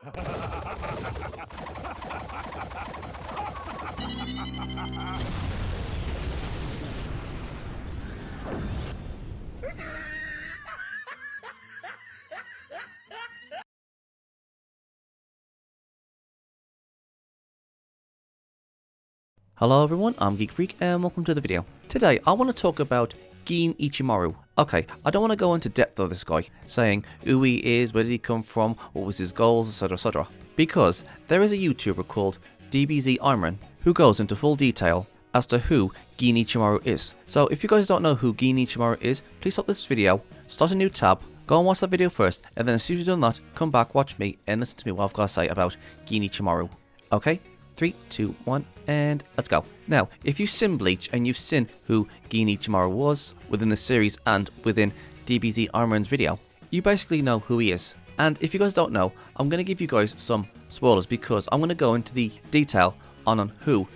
Hello everyone, I'm Geek Freak and welcome to the video. Today I want to talk about Gin Ichimaru. Okay, I don't want to go into depth of this guy, saying who he is, where did he come from, what was his goals, etc, because there is a YouTuber called DBZ Imran who goes into full detail as to who Gin Ichimaru is. So if you guys don't know who Gin Ichimaru is, please stop this video, start a new tab, go and watch that video first, and then as soon as you've done that, come back, watch me, and listen to me what I've got to say about Gin Ichimaru. Okay? 3, 2, 1, and let's go. Now, if you've seen Bleach and you've seen who Gin Ichimaru was within the series and within DBZ Imran's video, you basically know who he is. And if you guys don't know, I'm going to give you guys some spoilers because I'm going to go into the detail on who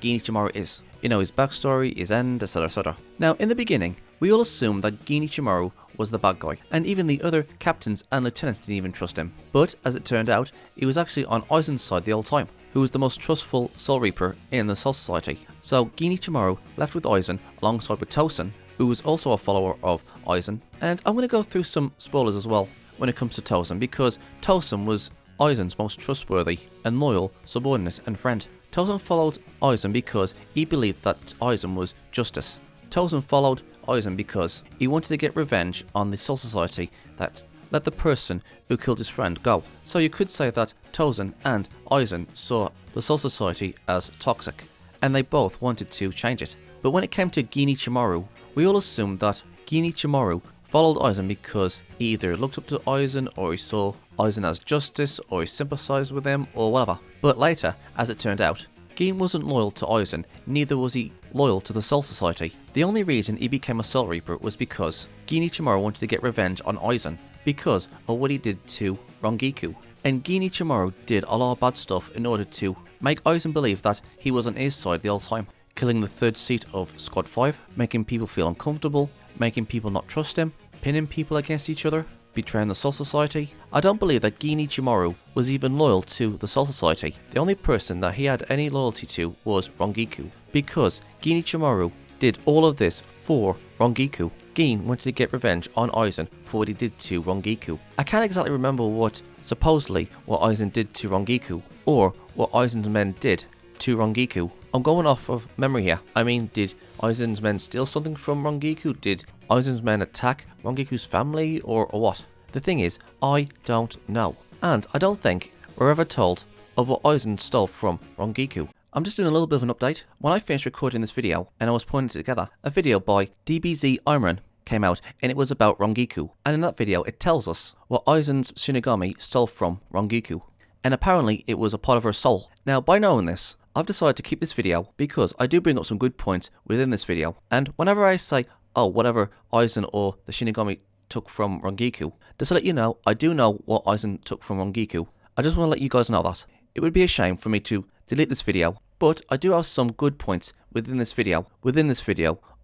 Gin Ichimaru is. You know, his backstory, his end, etc. Now, in the beginning, we all assumed that Gin Ichimaru was the bad guy, and even the other captains and lieutenants didn't even trust him. But, as it turned out, he was actually on Aizen's side the whole time, who was the most trustful Soul Reaper in the Soul Society. So, Gin Ichimaru left with Aizen alongside with Tosen, who was also a follower of Aizen. And I'm going to go through some spoilers as well when it comes to Tosen, because Tosen was Aizen's most trustworthy and loyal subordinate and friend. Tosen followed Aizen because he believed that Aizen was justice. Tosen followed Aizen because he wanted to get revenge on the Soul Society that let the person who killed his friend go. So you could say that Tosen and Aizen saw the Soul Society as toxic, and they both wanted to change it. But when it came to Gin Ichimaru, we all assumed that Gin Ichimaru followed Aizen because he either looked up to Aizen, or he saw Aizen as justice, or he sympathized with him, or whatever. But later, as it turned out, Gin wasn't loyal to Aizen, neither was he loyal to the Soul Society. The only reason he became a Soul Reaper was because Gin Ichimaru wanted to get revenge on Aizen because of what he did to Rangiku. And Gin Ichimaru did a lot of bad stuff in order to make Aizen believe that he was on his side the whole time. Killing the third seat of Squad 5, making people feel uncomfortable, making people not trust him, pinning people against each other, betraying the Soul Society. I don't believe that Gin Ichimaru was even loyal to the Soul Society. The only person that he had any loyalty to was Rangiku, because Gin Ichimaru did all of this for Rangiku. Gin wanted to get revenge on Aizen for what he did to Rangiku. I can't exactly remember what Aizen did to Rangiku, or what Aizen's men did to Rangiku. I'm going off of memory here. I mean, did Aizen's men steal something from Rangiku? Did Aizen's men attack Rangiku's family, or what? The thing is, I don't know. And I don't think we're ever told of what Aizen stole from Rangiku. I'm just doing a little bit of an update. When I finished recording this video and I was putting it together, a video by DBZ Imran came out and it was about Rangiku. And in that video it tells us what Aizen's Shinigami stole from Rangiku. And apparently it was a part of her soul. Now by knowing this, I've decided to keep this video because I do bring up some good points within this video. And whenever I say, oh, whatever Aizen or the Shinigami took from Rangiku, just to let you know, I do know what Aizen took from Rangiku. I just want to let you guys know that. It would be a shame for me to delete this video, but I do have some good points within this video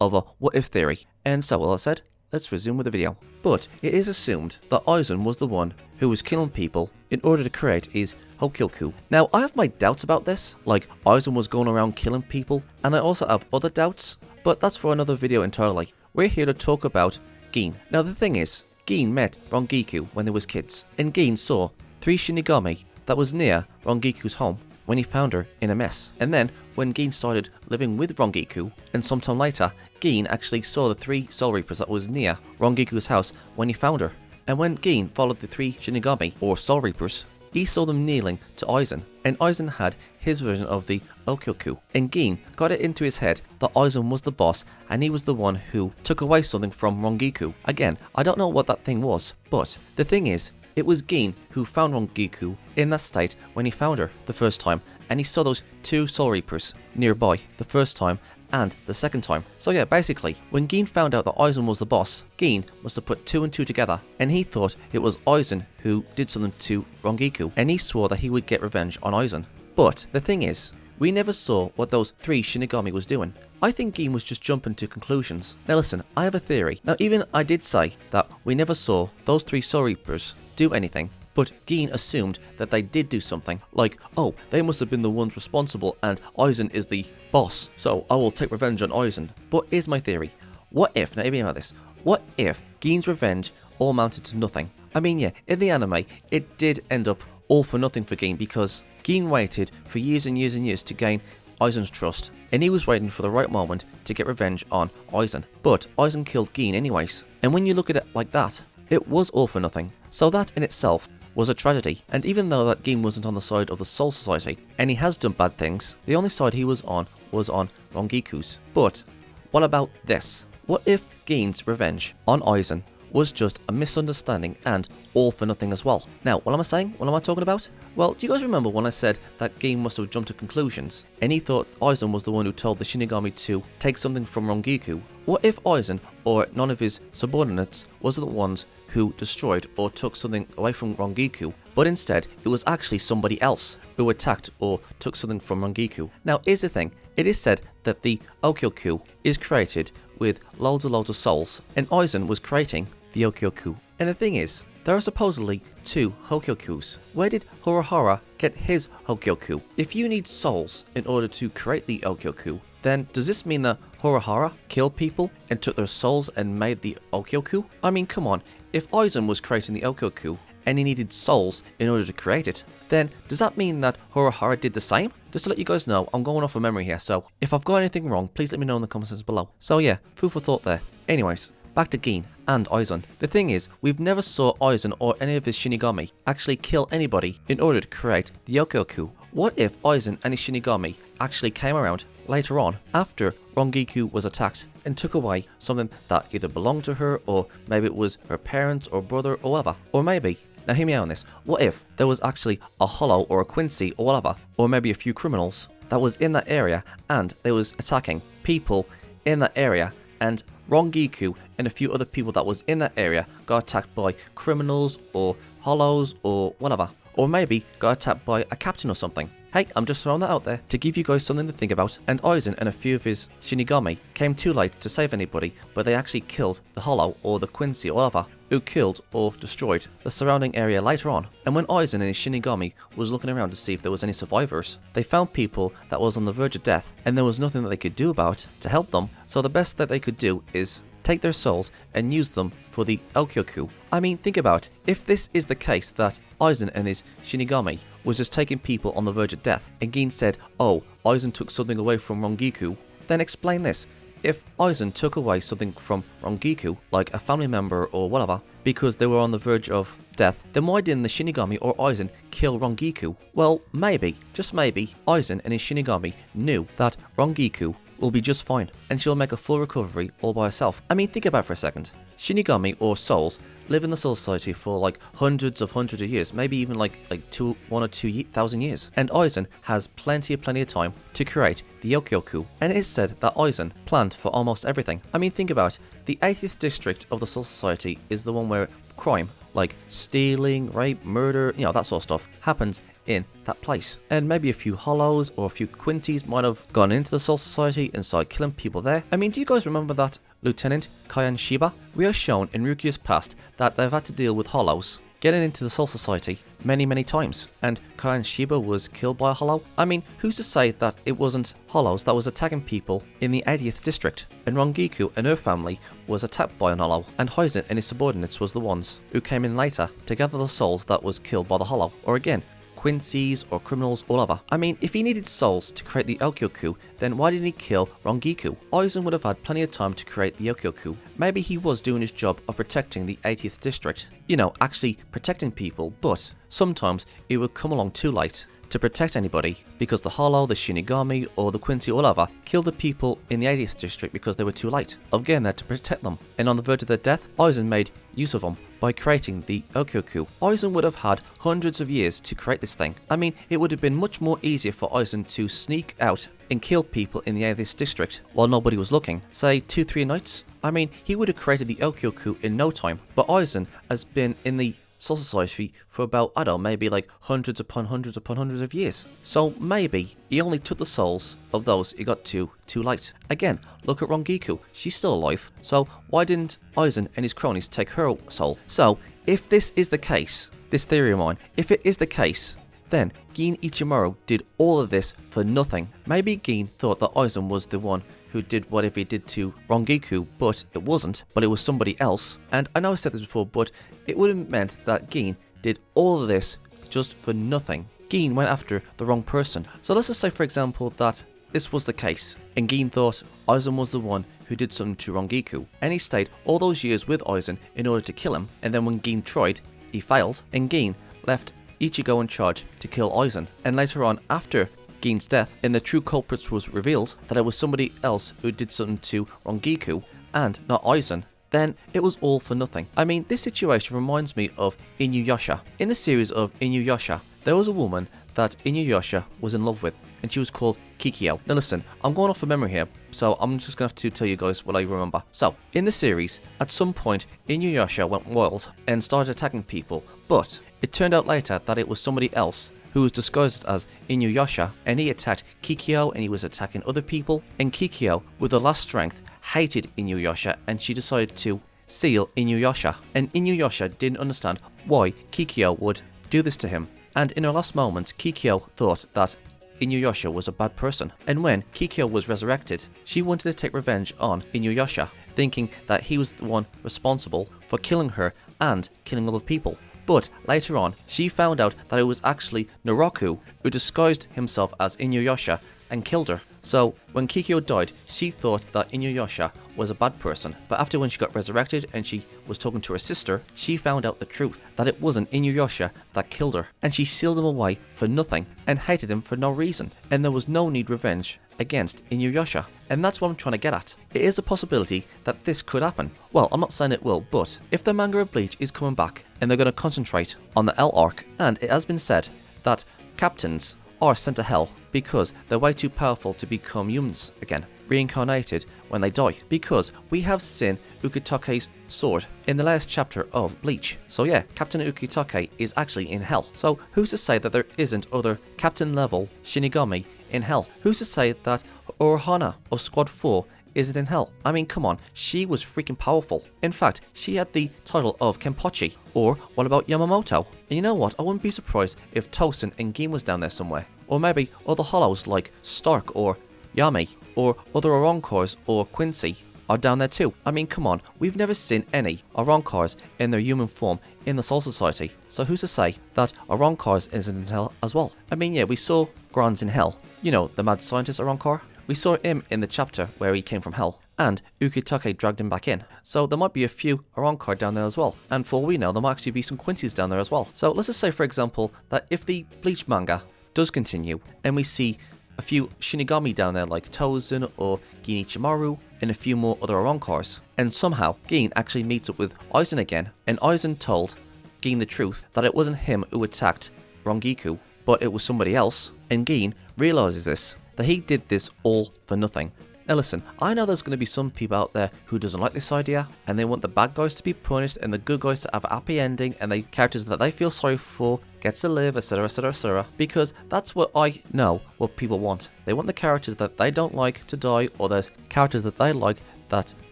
of a what if theory. And so, well, I said, let's resume with the video. But it is assumed that Aizen was the one who was killing people in order to create his Hokyoku. Now, I have my doubts about this, like Aizen was going around killing people, and I also have other doubts, but that's for another video entirely. We're here to talk about Gin. Now, the thing is, Gin met Rangiku when they was kids, and Gin saw 3 Shinigami that was near Rangiku's home when he found her in a mess. And then, when Gin started living with Rangiku, and sometime later, Gin actually saw the 3 Soul Reapers that was near Rangiku's house when he found her. And when Gin followed the 3 Shinigami, or Soul Reapers, he saw them kneeling to Aizen, and Aizen had his version of the Okyoku. And Gin got it into his head that Aizen was the boss, and he was the one who took away something from Rangiku. Again, I don't know what that thing was, but the thing is, it was Gin who found Rangiku in that state when he found her the first time, and he saw those 2 Soul Reapers nearby the first time and the second time. So yeah, basically, when Gin found out that Aizen was the boss, Gin must have put 2 and 2 together, and he thought it was Aizen who did something to Rangiku, and he swore that he would get revenge on Aizen. But the thing is, we never saw what those 3 Shinigami was doing. I think Gin was just jumping to conclusions. Now listen, I have a theory. Now even I did say that we never saw those 3 Soul Reapers do anything. but Gin assumed that they did do something, like, oh, they must have been the ones responsible and Aizen is the boss, so I will take revenge on Aizen. But here's my theory. What if, now hear me about this, what if Gin's revenge all amounted to nothing? I mean, yeah, in the anime, it did end up all for nothing for Gin because Gin waited for years and years and years to gain Aizen's trust, and he was waiting for the right moment to get revenge on Aizen. But Aizen killed Gin anyways, and when you look at it like that, it was all for nothing. So that in itself was a tragedy, and even though that Gin wasn't on the side of the Soul Society, and he has done bad things, the only side he was on Rongiku's. But what about this? What if Gin's revenge on Aizen was just a misunderstanding and all for nothing as well? Now, what am I saying? What am I talking about? Well, do you guys remember when I said that Gin must have jumped to conclusions, and he thought Aizen was the one who told the Shinigami to take something from Rongiku? What if Aizen, or none of his subordinates, was the ones who destroyed or took something away from Rongiku, but instead it was actually somebody else who attacked or took something from Rongiku? Now, here's the thing. It is said that the Okyoku is created with loads of souls, and Aizen was creating the Okyoku. And the thing is, there are supposedly 2 Hokyokus. Where did Urahara get his Hokyoku? If you need souls in order to create the Okyoku, then does this mean that Urahara killed people and took their souls and made the Okyoku? I mean, come on, if Aizen was creating the Okyoku and he needed souls in order to create it, then does that mean that Urahara did the same? Just to let you guys know, I'm going off of memory here, so if I've got anything wrong, please let me know in the comments sections below. So yeah, food for thought there. Anyways, back to Gin and Aizen. The thing is, we've never saw Aizen or any of his Shinigami actually kill anybody in order to create the Okyoku. What if Aizen and his Shinigami actually came around later on after Rongiku was attacked and took away something that either belonged to her, or maybe it was her parents or brother or whatever? Or maybe, now hear me out on this, what if there was actually a Hollow or a Quincy or whatever, or maybe a few criminals that was in that area and they was attacking people in that area, and Rongiku and a few other people that was in that area got attacked by criminals or hollows or whatever, or maybe got attacked by a captain or something. Hey, I'm just throwing that out there to give you guys something to think about. And Aizen and a few of his Shinigami came too late to save anybody, but they actually killed the Hollow or the Quincy or whatever, who killed or destroyed the surrounding area later on. And when Aizen and his Shinigami was looking around to see if there was any survivors, they found people that was on the verge of death, and there was nothing that they could do about it to help them. So the best that they could do is take their souls and use them for the Okyoku. I mean, think about it. If this is the case that Aizen and his Shinigami was just taking people on the verge of death, and Gin said, oh, Aizen took something away from Rongiku, then explain this. If Aizen took away something from Rongiku, like a family member or whatever, because they were on the verge of death, then why didn't the Shinigami or Aizen kill Rongiku? Well, maybe, just maybe, Aizen and his Shinigami knew that Rongiku will be just fine, and she'll make a full recovery all by herself. I mean, think about it for a second. Shinigami or souls live in the Soul Society for like hundreds of years, maybe even like 1 or 2 thousand years. And Aizen has plenty of time to create the Okyoku. And it is said that Aizen planned for almost everything. I mean, think about it. The 80th district of the Soul Society is the one where crime, like stealing, rape, murder, you know, that sort of stuff, happens in that place. And maybe a few Hollows or a few Quincies might have gone into the Soul Society and started killing people there. I mean, do you guys remember that Lieutenant Kayan Shiba? We are shown in Rukia's past that they've had to deal with Hollows getting into the Soul Society many times, and Kayan Shiba was killed by a Hollow. I mean, who's to say that it wasn't Hollows that was attacking people in the 80th district, and Rongiku and her family was attacked by an Hollow, and Aizen and his subordinates was the ones who came in later to gather the souls that was killed by the Hollow, or again, Quincy's or criminals all over. I mean, if he needed souls to create the Okyoku, then why didn't he kill Rongiku? Aizen would have had plenty of time to create the Okyoku. Maybe he was doing his job of protecting the 80th district. You know, actually protecting people, but sometimes it would come along too late to protect anybody, because the Hollow, the Shinigami, or the Quincy or whatever killed the people in the 80th district because they were too late of getting there to protect them. And on the verge of their death, Aizen made use of them by creating the Okyoku. Aizen would have had hundreds of years to create this thing. I mean, it would have been much more easier for Aizen to sneak out and kill people in the 80th district while nobody was looking. Say 2-3 nights. I mean, he would have created the Okyoku in no time. But Aizen has been in the Soul Society for about, I don't know, maybe like hundreds upon hundreds of years. So maybe he only took the souls of those he got to too late. Again, look at Rongiku, she's still alive, so why didn't Aizen and his cronies take her soul? So if this is the case, this theory of mine, if it is the case, then Gin Ichimaru did all of this for nothing. Maybe Gin thought that Aizen was the one who did whatever he did to Rangiku, but it wasn't, but it was somebody else. And I know I said this before, but it would have meant that Gin did all of this just for nothing. Gin went after the wrong person. So let's just say, for example, that this was the case, and Gin thought Aizen was the one who did something to Rangiku, and he stayed all those years with Aizen in order to kill him, and then when Gin tried, he failed, and Gin left Ichigo in charge to kill Aizen. And later on, after Gin's death, and the true culprits was revealed that it was somebody else who did something to Rangiku, and not Aizen, then it was all for nothing. I mean, this situation reminds me of Inuyasha. In the series of Inuyasha, there was a woman that Inuyasha was in love with, and she was called Kikyo. Now listen, I'm going off of memory here, so I'm just going to have to tell you guys what I remember. So, in the series, at some point, Inuyasha went wild and started attacking people, but it turned out later that it was somebody else who was disguised as Inuyasha, and he attacked Kikyo, and he was attacking other people, and Kikyo, with her last strength, hated Inuyasha, and she decided to seal Inuyasha, and Inuyasha didn't understand why Kikyo would do this to him. And in her last moments, Kikyo thought that Inuyasha was a bad person. And when Kikyo was resurrected, she wanted to take revenge on Inuyasha, thinking that he was the one responsible for killing her and killing other people. But later on, she found out that it was actually Naraku who disguised himself as Inuyasha and killed her. So when Kikyo died, she thought that Inuyasha was a bad person, but after when she got resurrected and she was talking to her sister, she found out the truth, that it wasn't Inuyasha that killed her, and she sealed him away for nothing and hated him for no reason, and there was no need revenge against Inuyasha. And that's what I'm trying to get at. It is a possibility that this could happen. Well, I'm not saying it will, but if the manga of Bleach is coming back and they're going to concentrate on the L arc, and it has been said that captains are sent to hell because they're way too powerful to become humans again, reincarnated when they die, because we have seen Ukitake's sword in the last chapter of Bleach. So yeah, Captain Ukitake is actually in hell. So who's to say that there isn't other captain level Shinigami in hell? Who's to say that Urahana of Squad 4 isn't in hell? I mean, come on, she was freaking powerful. In fact, she had the title of Kenpachi. Or what about Yamamoto? And you know what, I wouldn't be surprised if Tosen and Gin was down there somewhere. Or maybe other hollows like Stark or Yami, or other Oronkars or Quincy are down there too. I mean, come on, we've never seen any Oronkars in their human form in the Soul Society. So who's to say that Oronkars isn't in hell as well? I mean, yeah, we saw Grans in hell. You know, the mad scientist Oronkar? We saw him in the chapter where he came from hell, and Ukitake dragged him back in. So there might be a few Oronkar down there as well. And for all we know, there might actually be some Quincy's down there as well. So let's just say, for example, that if the Bleach manga does continue, and we see a few Shinigami down there like Tozen or Gin Ichimaru, and a few more other Oronkars, and somehow Gin actually meets up with Aizen again, and Aizen told Gin the truth, that it wasn't him who attacked Rangiku, but it was somebody else, and Gin realizes this, that he did this all for nothing. Now listen, I know there's going to be some people out there who doesn't like this idea, and they want the bad guys to be punished and the good guys to have a happy ending, and the characters that they feel sorry for gets to live, etc, etc, etc, because that's what I know what people want. They want the characters that they don't like to die, or there's characters that they like that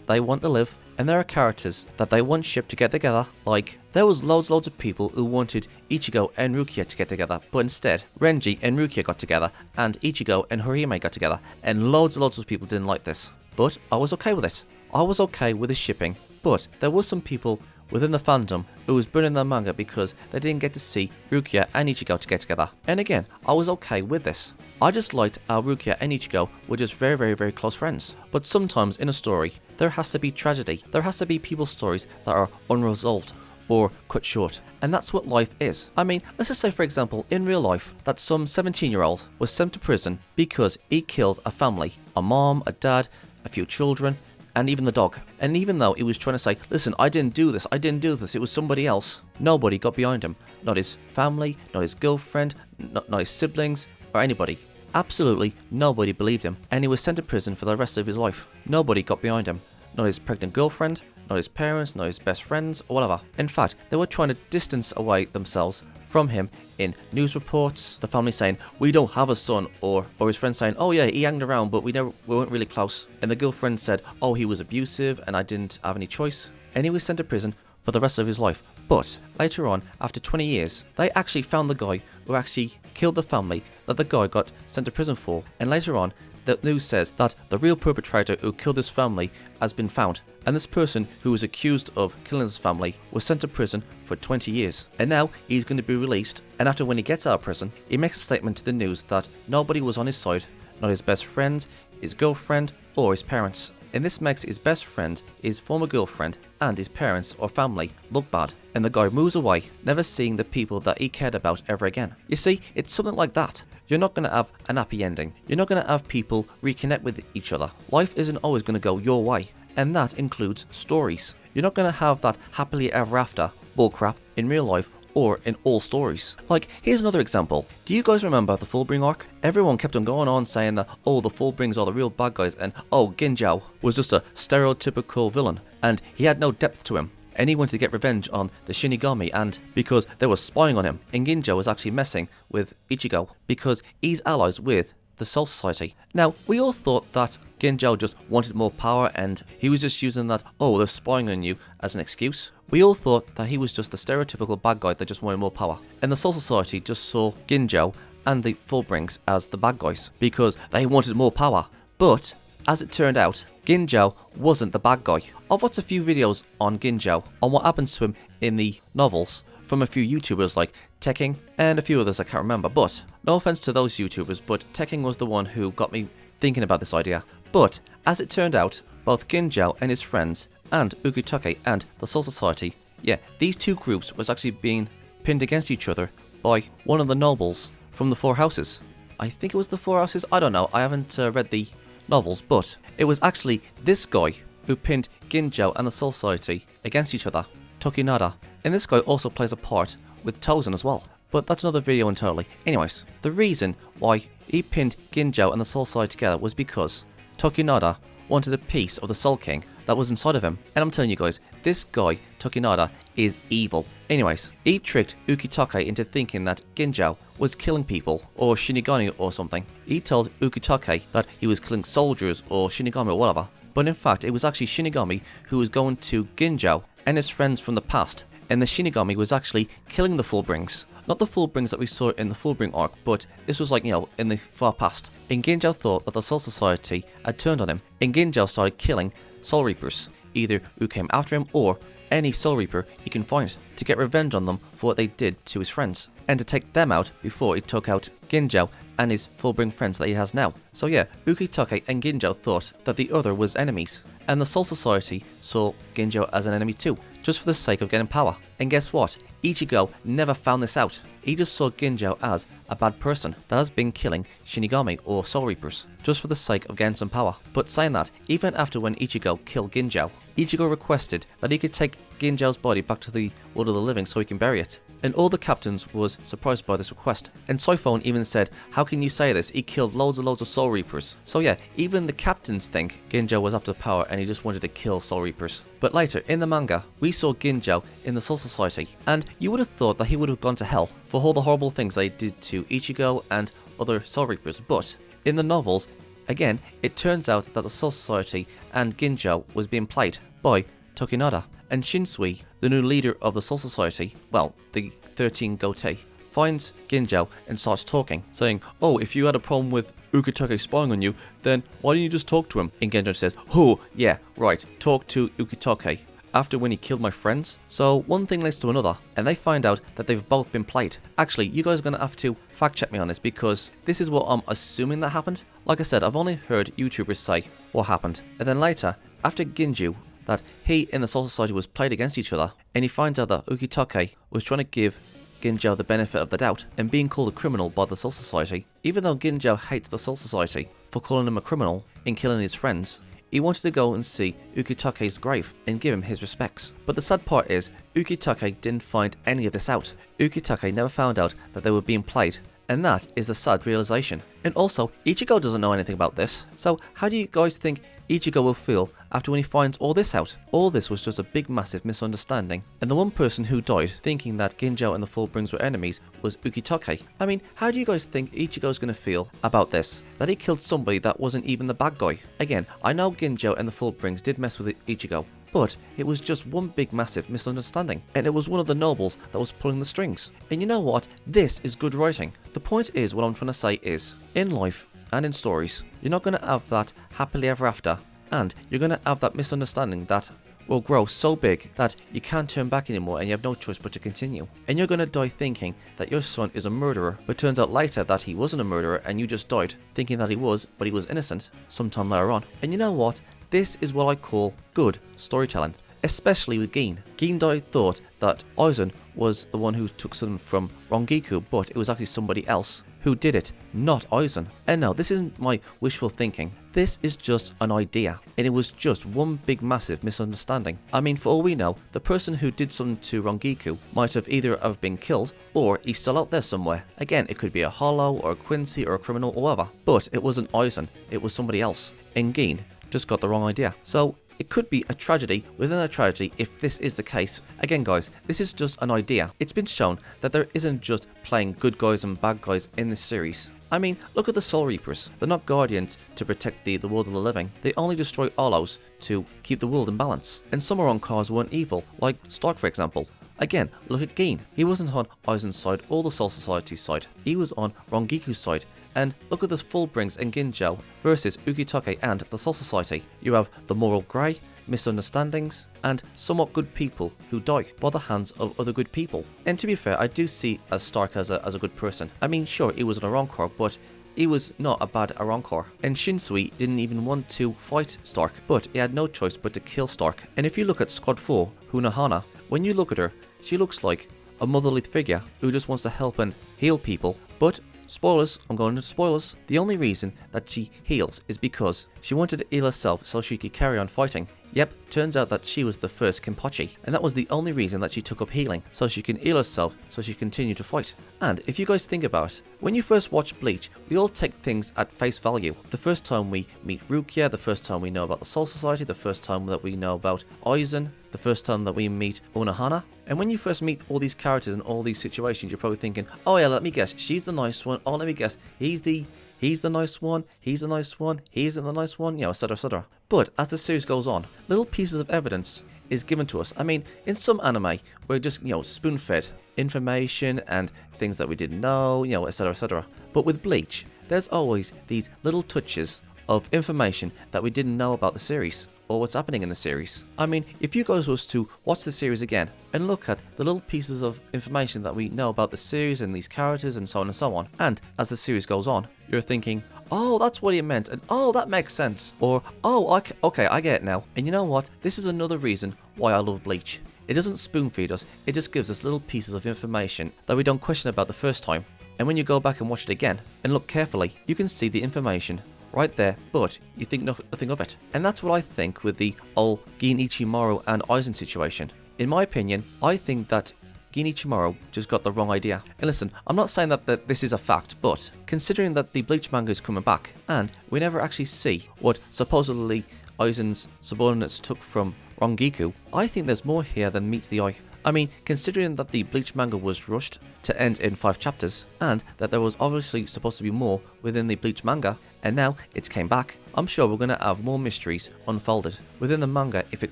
they want to live, and there are characters that they want shipped to get together. Like, there was loads of people who wanted Ichigo and Rukia to get together, but instead Renji and Rukia got together, and Ichigo and Horihime got together, and loads of people didn't like this. But I was okay with it. I was okay with the shipping, but there was some people within the fandom who was burning their manga because they didn't get to see Rukia and Ichigo to get together. And again, I was okay with this. I just liked how Rukia and Ichigo were just very close friends. But sometimes in a story, there has to be tragedy. There has to be people's stories that are unresolved or cut short. And that's what life is. I mean, let's just say, for example, in real life, that some 17-year-old was sent to prison because he killed a family, a mom, a dad, a few children, and even the dog. And even though he was trying to say, listen, I didn't do this, it was somebody else, nobody got behind him. Not his family, not his girlfriend, not his siblings, or anybody. Absolutely nobody believed him, and he was sent to prison for the rest of his life. Nobody got behind him. Not his pregnant girlfriend, not his parents, not his best friends, or whatever. In fact, they were trying to distance away themselves from him in news reports, the family saying, we don't have a son, or his friends saying, oh yeah, he hanged around, but we weren't really close. And the girlfriend said, oh, he was abusive, and I didn't have any choice. And he was sent to prison for the rest of his life. But later on, after 20 years, they actually found the guy who actually killed the family that the guy got sent to prison for. And later on, the news says that the real perpetrator who killed his family has been found. And this person who was accused of killing his family was sent to prison for 20 years. And now he's going to be released. And after when he gets out of prison, he makes a statement to the news that nobody was on his side, not his best friend, his girlfriend, or his parents. And this makes his best friend, his former girlfriend, and his parents or family look bad. And the guy moves away, never seeing the people that he cared about ever again. You see, it's something like that. You're not going to have an happy ending. You're not going to have people reconnect with each other. Life isn't always going to go your way. And that includes stories. You're not going to have that happily ever after bullcrap in real life or in all stories. Like, here's another example. Do you guys remember the Fullbring arc? Everyone kept on going on saying that, oh, the Fullbrings are the real bad guys, and oh, Ginjao was just a stereotypical villain, and he had no depth to him. And he wanted to get revenge on the Shinigami, and because they were spying on him. And Ginjao was actually messing with Ichigo because he's allies with the Soul Society. Now, we all thought that Ginjao just wanted more power and he was just using that, oh, they're spying on you, as an excuse. We all thought that he was just the stereotypical bad guy that just wanted more power. And the Soul Society just saw Ginjao and the Fullbrings as the bad guys because they wanted more power. But, as it turned out, Ginjao wasn't the bad guy. I've watched a few videos on Ginjao, on what happens to him in the novels, from a few YouTubers like Tekking and a few others I can't remember, but no offense to those YouTubers, but Tekking was the one who got me thinking about this idea. But as it turned out, both Ginjao and his friends and Ukitake and the Soul Society, yeah, these two groups was actually being pinned against each other by one of the nobles from the Four Houses. I think it was the Four Houses, I don't know, I haven't read the novels, but it was actually this guy who pinned Ginjao and the Soul Society against each other, Tokinada. And this guy also plays a part with Tozen as well. But that's another video entirely. Anyways, the reason why he pinned Ginjao and the Soul Society together was because Tokinada wanted a piece of the Soul King that was inside of him. And I'm telling you guys, this guy, Tokinada, is evil. Anyways, he tricked Ukitake into thinking that Ginjao was killing people, or Shinigami or something. He told Ukitake that he was killing soldiers or Shinigami or whatever. But in fact, it was actually Shinigami who was going to Ginjao and his friends from the past. And the Shinigami was actually killing the Fullbrings. Not the Fullbrings that we saw in the Fullbring arc, but this was like, you know, in the far past. And Ginjao thought that the Soul Society had turned on him. And Ginjao started killing Soul Reapers, either who came after him or any Soul Reaper he can find, to get revenge on them for what they did to his friends. And to take them out before he took out Ginjao and his Fullbring friends that he has now. So yeah, Ukitake and Ginjao thought that the other was enemies. And the Soul Society saw Ginjao as an enemy too, just for the sake of getting power. And guess what? Ichigo never found this out. He just saw Ginjao as a bad person that has been killing Shinigami or Soul Reapers, just for the sake of getting some power. But saying that, even after when Ichigo killed Ginjao, Ichigo requested that he could take Ginjao's body back to the world of the living so he can bury it. And all the captains was surprised by this request. And Soifone even said, how can you say this? He killed loads and loads of Soul Reapers. So yeah, even the captains think Ginjao was after power and he just wanted to kill Soul Reapers. But later, in the manga, we saw Ginjao in the Soul Society, and you would have thought that he would have gone to hell for all the horrible things they did to Ichigo and other Soul Reapers. But in the novels, again, it turns out that the Soul Society and Ginjao was being played by Tokinada. And Shinsui, the new leader of the Soul Society, well, the 13 Gotei, finds Ginjao and starts talking, saying, oh, if you had a problem with Ukitake spying on you, then why don't you just talk to him? And Ginjao says, oh, yeah, right, talk to Ukitake. After when he killed my friends. So one thing leads to another, and they find out that they've both been played. Actually, you guys are going to have to fact check me on this, because this is what I'm assuming that happened. Like I said, I've only heard YouTubers say what happened. And then later, after Ginju, that he and the Soul Society was played against each other, and he finds out that Ukitake was trying to give Ginjao the benefit of the doubt and being called a criminal by the Soul Society. Even though Ginjao hates the Soul Society for calling him a criminal and killing his friends, he wanted to go and see Ukitake's grave and give him his respects. But the sad part is, Ukitake didn't find any of this out. Ukitake never found out that they were being played, and that is the sad realization. And also, Ichigo doesn't know anything about this, so how do you guys think Ichigo will feel after when he finds all this out? All this was just a big massive misunderstanding, and the one person who died thinking that Ginjao and the Fullbrings were enemies was Ukitake. I mean, how do you guys think Ichigo's gonna feel about this? That he killed somebody that wasn't even the bad guy? Again, I know Ginjao and the Fullbrings did mess with Ichigo, but it was just one big massive misunderstanding, and it was one of the nobles that was pulling the strings. And you know what? This is good writing. The point is, what I'm trying to say is, in life and in stories, you're not going to have that happily ever after, and you're going to have that misunderstanding that will grow so big that you can't turn back anymore and you have no choice but to continue. And you're going to die thinking that your son is a murderer, but turns out later that he wasn't a murderer and you just died thinking that he was, but he was innocent sometime later on. And you know what? This is what I call good storytelling, especially with Gin. Gin thought that Aizen was the one who took something from Rangiku, but it was actually somebody else who did it, not Aizen. And no, this isn't my wishful thinking. This is just an idea, and it was just one big massive misunderstanding. I mean, for all we know, the person who did something to Rangiku might have either have been killed, or he's still out there somewhere. Again, it could be a hollow, or a Quincy, or a criminal, or whatever. But it wasn't Aizen, it was somebody else. And Gin just got the wrong idea. So it could be a tragedy within a tragedy if this is the case. Again guys, this is just an idea. It's been shown that there isn't just playing good guys and bad guys in this series. I mean, look at the Soul Reapers. They're not guardians to protect the world of the living. They only destroy Hollows to keep the world in balance. And some are on cause who weren't evil, like Stark for example. Again, look at Gin. He wasn't on Aizen's side or the Soul Society's side. He was on Rangiku's side. And look at the Fullbrings and Ginjo versus Ukitake and the Soul Society. You have the moral grey, misunderstandings, and somewhat good people who die by the hands of other good people. And to be fair, I do see as Stark as a good person. I mean, sure, he was an Arankor, but he was not a bad Arankor. And Shinsui didn't even want to fight Stark, but he had no choice but to kill Stark. And if you look at Squad 4, Hunahana, when you look at her, she looks like a motherly figure who just wants to help and heal people. But spoilers, I'm going into spoilers. The only reason that she heals is because she wanted to heal herself so she could carry on fighting. Yep, turns out that she was the first Kenpachi, and that was the only reason that she took up healing, so she can heal herself so she can continue to fight. And if you guys think about it, when you first watch Bleach, we all take things at face value. The first time we meet Rukia, the first time we know about the Soul Society, the first time that we know about Aizen, the first time that we meet Unohana. And when you first meet all these characters and all these situations, you're probably thinking, oh yeah, let me guess, she's the nice one, oh let me guess, he's the nice one, he's the nice one, he's the nice one, you know, etc, etc. But as the series goes on, little pieces of evidence is given to us. I mean, in some anime, we're just, you know, spoon-fed information and things that we didn't know, you know, etc, etc. But with Bleach, there's always these little touches of information that we didn't know about the series or what's happening in the series. I mean, if you guys was to watch the series again and look at the little pieces of information that we know about the series and these characters and so on and so on, and as the series goes on, you're thinking, oh, that's what he meant, and oh, that makes sense, or oh, okay, I get it now. And you know what? This is another reason why I love Bleach. It doesn't spoon feed us, it just gives us little pieces of information that we don't question about the first time. And when you go back and watch it again and look carefully, you can see the information right there, but you think nothing of it. And that's what I think with the old Gin Ichimaru and Aizen situation. In my opinion, I think that Gin Ichimaru just got the wrong idea. And listen, I'm not saying that this is a fact, but considering that the Bleach manga is coming back, and we never actually see what supposedly Aizen's subordinates took from Rangiku, I think there's more here than meets the eye. I mean, considering that the Bleach manga was rushed to end in 5 chapters, and that there was obviously supposed to be more within the Bleach manga, and now it's came back, I'm sure we're going to have more mysteries unfolded within the manga if it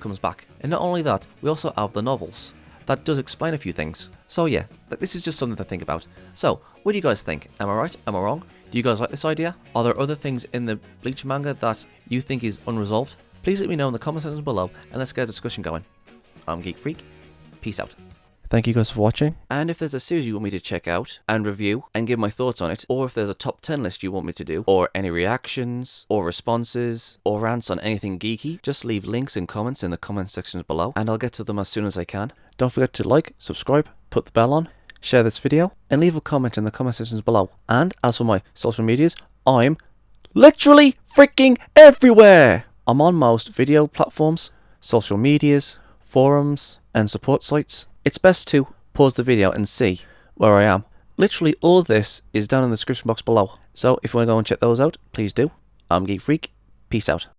comes back. And not only that, we also have the novels. That does explain a few things. So yeah, this is just something to think about. So, what do you guys think? Am I right? Am I wrong? Do you guys like this idea? Are there other things in the Bleach manga that you think is unresolved? Please let me know in the comment sections below, and let's get a discussion going. I'm Geek Freak. Peace out. Thank you guys for watching, and if there's a series you want me to check out and review and give my thoughts on it, or if there's a top 10 list you want me to do, or any reactions, or responses, or rants on anything geeky, just leave links and comments in the comment sections below, and I'll get to them as soon as I can. Don't forget to like, subscribe, put the bell on, share this video, and leave a comment in the comment sections below. And as for my social medias, I'm literally freaking everywhere! I'm on most video platforms, social medias, forums, and support sites. It's best to pause the video and see where I am. Literally all this is down in the description box below. So if you want to go and check those out, please do. I'm Geek Freak. Peace out.